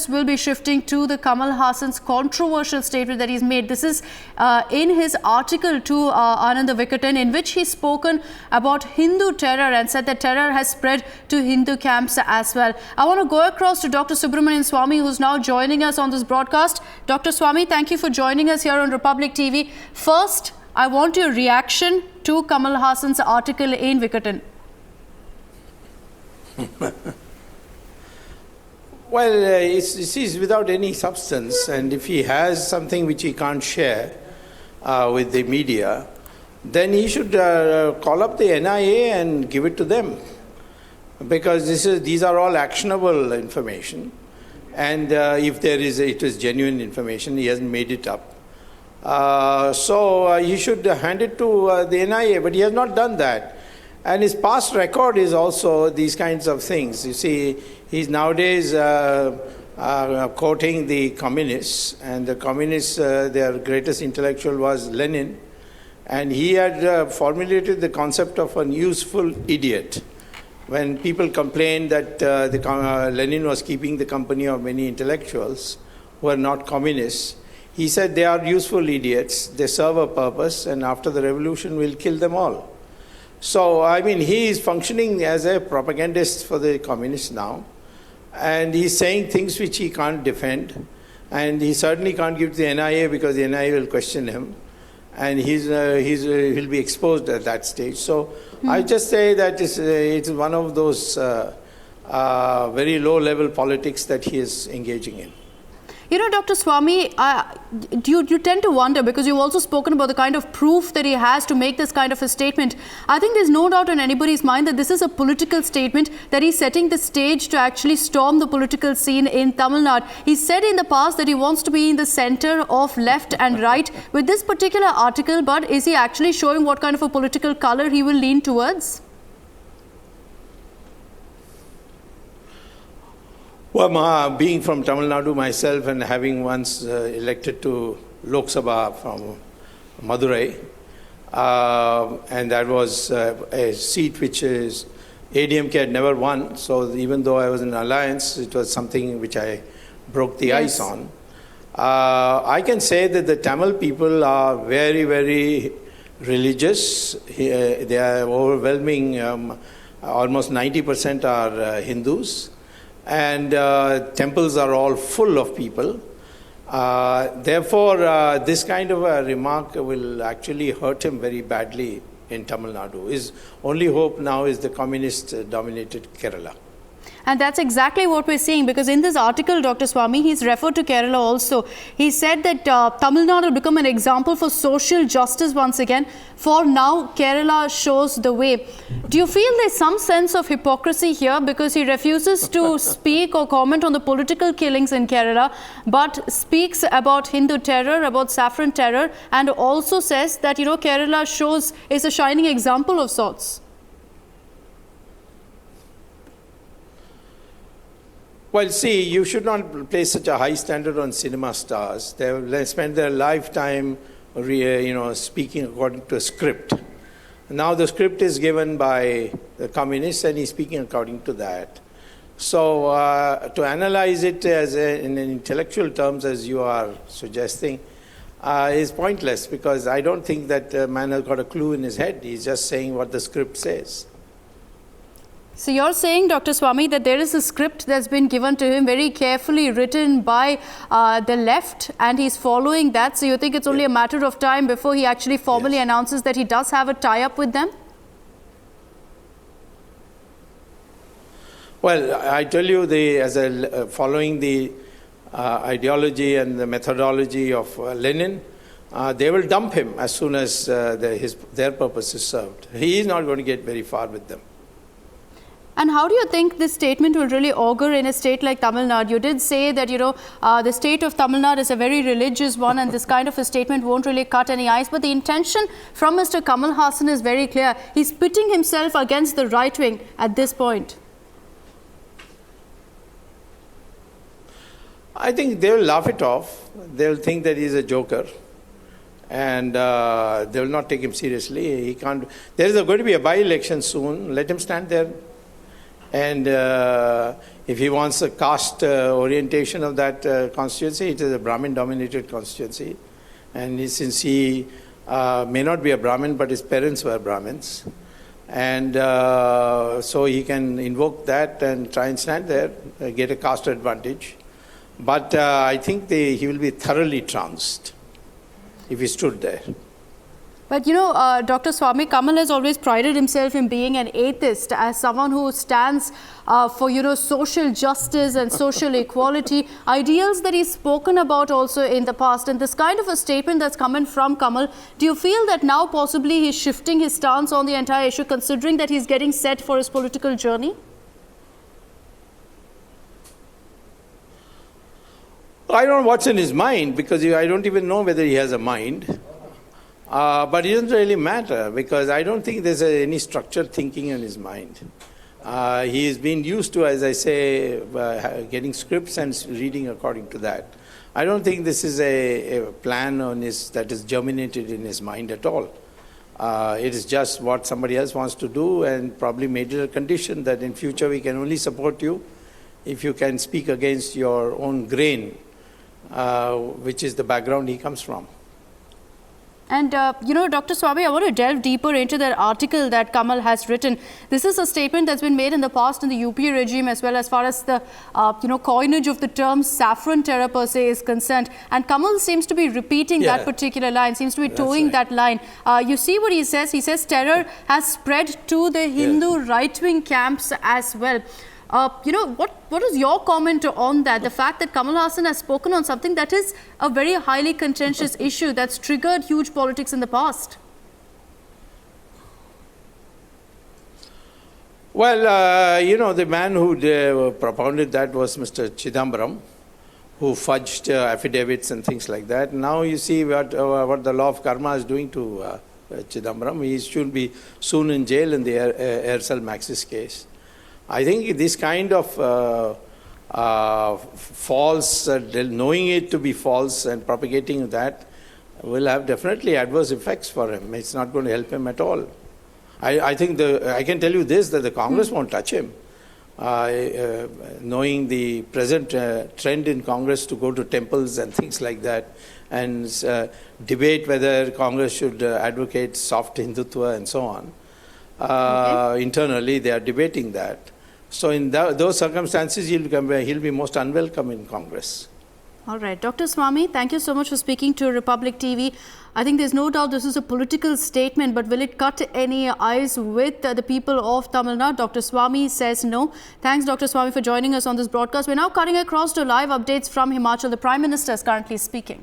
Will be shifting to the Kamal Haasan's controversial statement that he's made. This is in his article to Anand the Vikatan, in which he's spoken about Hindu terror and said that terror has spread to Hindu camps as well. I want to go across to Dr. Subramanian Swamy, who's now joining us on this broadcast. Dr. Swamy, thank you for joining us here on Republic TV. First, I want your reaction to Kamal Haasan's article in Vikatan. Well, it's without any substance, and if he has something which he can't share with the media, then he should call up the NIA and give it to them, because these are all actionable information, and if it is genuine information, he hasn't made it up. So he should hand it to the NIA, but he has not done that. And his past record is also these kinds of things. You see, he's nowadays quoting the communists, and the communists, their greatest intellectual was Lenin, and he had formulated the concept of an useful idiot. When people complained that Lenin was keeping the company of many intellectuals who are not communists, he said they are useful idiots, they serve a purpose, and after the revolution we'll kill them all. So, I mean, he is functioning as a propagandist for the communists now, and he's saying things which he can't defend, and he certainly can't give to the NIA because the NIA will question him, and he'll be exposed at that stage. So, I just say that it's one of those very low-level politics that he is engaging in. You know, Dr. Swamy, you tend to wonder, because you've also spoken about the kind of proof that he has to make this kind of a statement. I think there's no doubt in anybody's mind that this is a political statement, that he's setting the stage to actually storm the political scene in Tamil Nadu. He said in the past that he wants to be in the center of left and right with this particular article, but is he actually showing what kind of a political color he will lean towards? Well, being from Tamil Nadu myself and having once elected to Lok Sabha from Madurai, and that was a seat which is ADMK had never won, so even though I was in alliance, it was something which I broke the ice on. I can say that the Tamil people are very, very religious. They are overwhelming, almost 90% are Hindus. And temples are all full of people. Therefore, this kind of a remark will actually hurt him very badly in Tamil Nadu. His only hope now is the communist-dominated Kerala. And that's exactly what we're seeing, because in this article, Dr. Swamy, he's referred to Kerala also. He said that Tamil Nadu will become an example for social justice once again. For now, Kerala shows the way. Do you feel there's some sense of hypocrisy here, because he refuses to speak or comment on the political killings in Kerala, but speaks about Hindu terror, about saffron terror, and also says that, you know, Kerala is a shining example of sorts? Well, see, you should not place such a high standard on cinema stars. They spend their lifetime, speaking according to a script. Now the script is given by the communists, and he's speaking according to that. So to analyze it in intellectual terms, as you are suggesting, is pointless, because I don't think that man has got a clue in his head. He's just saying what the script says. So you're saying, Dr. Swamy, that there is a script that's been given to him, very carefully written by the left, and he's following that. So you think it's only a matter of time before he actually formally announces that he does have a tie-up with them? Well, I tell you, following the ideology and the methodology of Lenin, they will dump him as soon as their purpose is served. He is not going to get very far with them. And how do you think this statement will really augur in a state like Tamil Nadu? You did say that, you know, the state of Tamil Nadu is a very religious one, and this kind of a statement won't really cut any ice. But the intention from Mr. Kamal Haasan is very clear. He's pitting himself against the right wing at this point. I think they'll laugh it off. They'll think that he's a joker, and they will not take him seriously. He can't. There is going to be a by-election soon. Let him stand there. And If he wants a caste orientation of that constituency, it is a Brahmin-dominated constituency. And since he may not be a Brahmin, but his parents were Brahmins, and so he can invoke that and try and stand there, get a caste advantage. But I think he will be thoroughly trounced if he stood there. But you know, Dr. Swamy, Kamal has always prided himself in being an atheist, as someone who stands for, you know, social justice and social equality, ideals that he's spoken about also in the past. And this kind of a statement that's coming from Kamal, do you feel that now possibly he's shifting his stance on the entire issue, considering that he's getting set for his political journey? I don't know what's in his mind, because I don't even know whether he has a mind. But it doesn't really matter, because I don't think there's any structured thinking in his mind. He has been used to, as I say, getting scripts and reading according to that. I don't think this is a plan that is germinated in his mind at all. It is just what somebody else wants to do, and probably made it a condition that in future we can only support you if you can speak against your own grain, which is the background he comes from. And, you know, Dr. Swamy, I want to delve deeper into that article that Kamal has written. This is a statement that's been made in the past in the UPA regime, as well as far as the, you know, coinage of the term saffron terror per se is concerned. And Kamal seems to be repeating that particular line, seems to be towing that line. You see what he says? He says terror has spread to the Hindu right-wing camps as well. You know, what is your comment on that? The fact that Kamal Haasan has spoken on something that is a very highly contentious issue that's triggered huge politics in the past. Well, you know, the man who propounded that was Mr. Chidambaram, who fudged affidavits and things like that. Now you see what the law of karma is doing to Chidambaram. He should be soon in jail in the Aircel Maxis case. I think this kind of false, knowing it to be false and propagating that will have definitely adverse effects for him. It's not going to help him at all. I think I can tell you this, that the Congress won't touch him. Knowing the present trend in Congress to go to temples and things like that, and debate whether Congress should advocate soft Hindutva and so on. Internally, they are debating that. So in those circumstances, he'll be most unwelcome in Congress. All right. Dr. Swamy, thank you so much for speaking to Republic TV. I think there's no doubt this is a political statement, but will it cut any eyes with the people of Tamil Nadu? Dr. Swamy says no. Thanks, Dr. Swamy, for joining us on this broadcast. We're now cutting across to live updates from Himachal. The Prime Minister is currently speaking.